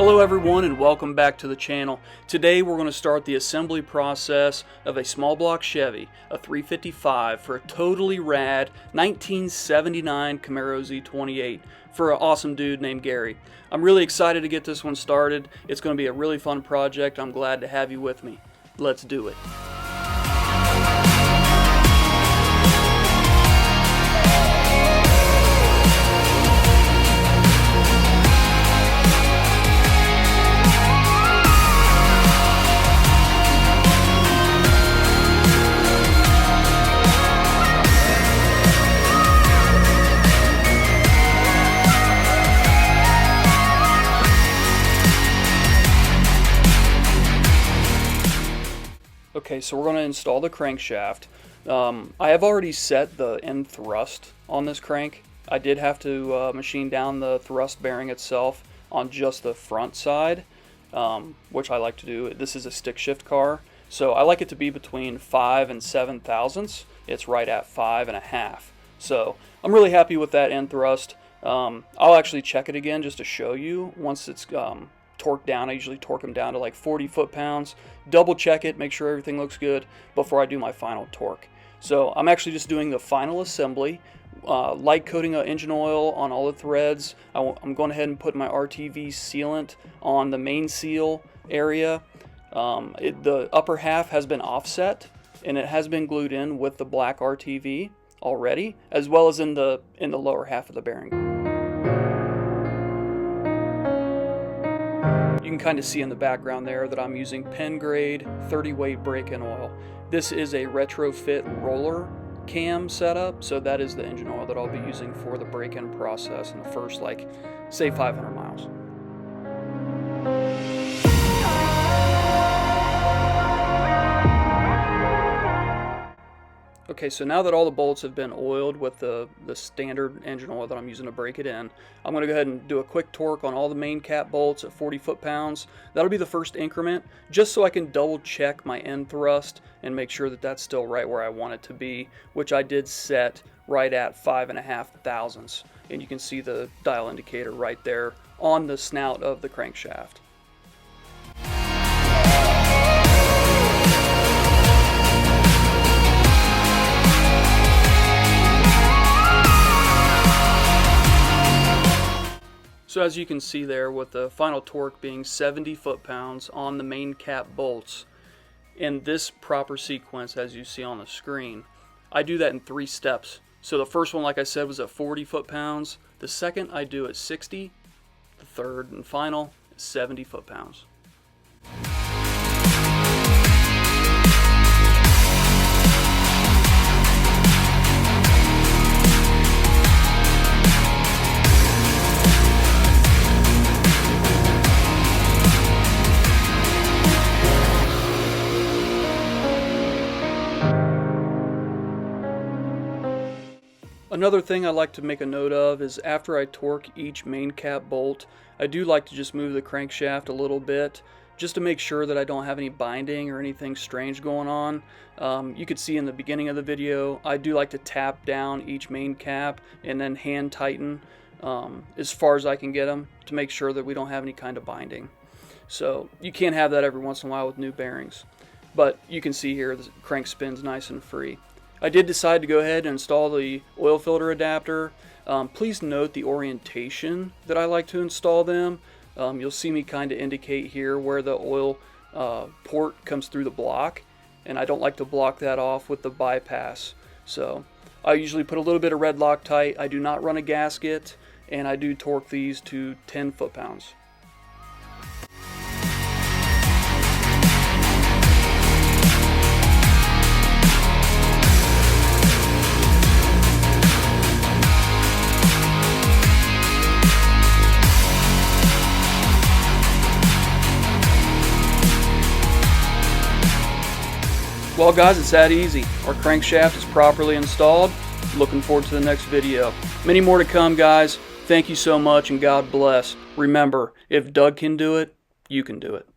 Hello everyone and welcome back to the channel. Today we're going to start the assembly process of a small block Chevy, a 355, for a totally rad 1979 Camaro Z28 for an awesome dude named Gary. I'm really excited to get this one started. It's going to be a really fun project. I'm glad to have you with me. Let's do it. Okay, so we're going to install the crankshaft. I have already set the end thrust on this crank. I did have to machine down the thrust bearing itself on just the front side, which I like to do. This is a stick shift car, so I like it to be between 5 and 7 thousandths. It's right at 5.5. So I'm really happy with that end thrust. I'll actually check it again just to show you once it's torqued down. I usually torque them down to like 40 foot-pounds. Double check it, make sure everything looks good before I do my final torque. So I'm actually just doing the final assembly, light coating engine oil on all the threads. I'm going ahead and putting my RTV sealant on the main seal area. The upper half has been offset and it has been glued in with the black RTV already, as well as in the lower half of the bearing. You can kind of see in the background there that I'm using Pen grade 30 weight break-in oil. This is a retrofit roller cam setup, so that is the engine oil that I'll be using for the break-in process in the first, like, say 500 miles. Okay, so now that all the bolts have been oiled with the standard engine oil that I'm using to break it in, I'm going to go ahead and do a quick torque on all the main cap bolts at 40 foot-pounds. That'll be the first increment, just so I can double check my end thrust and make sure that that's still right where I want it to be, which I did set right at 5.5 thousandths. And you can see the dial indicator right there on the snout of the crankshaft. So as you can see there, with the final torque being 70 foot-pounds on the main cap bolts, in this proper sequence as you see on the screen, I do that in 3 steps. So the first one, like I said, was at 40 foot-pounds. The second I do at 60. The third and final is 70 foot-pounds. Another thing I like to make a note of is after I torque each main cap bolt, I do like to just move the crankshaft a little bit just to make sure that I don't have any binding or anything strange going on. You could see in the beginning of the video, I do like to tap down each main cap and then hand tighten as far as I can get them to make sure that we don't have any kind of binding. So you can't have that every once in a while with new bearings. But you can see here the crank spins nice and free. I did decide to go ahead and install the oil filter adapter. Please note the orientation that I like to install them. You'll see me kind of indicate here where the oil port comes through the block, and I don't like to block that off with the bypass. So I usually put a little bit of red Loctite. I do not run a gasket, and I do torque these to 10 foot-pounds. Well guys, it's that easy. Our crankshaft is properly installed. Looking forward to the next video. Many more to come, guys. Thank you so much and God bless. Remember, if Doug can do it, you can do it.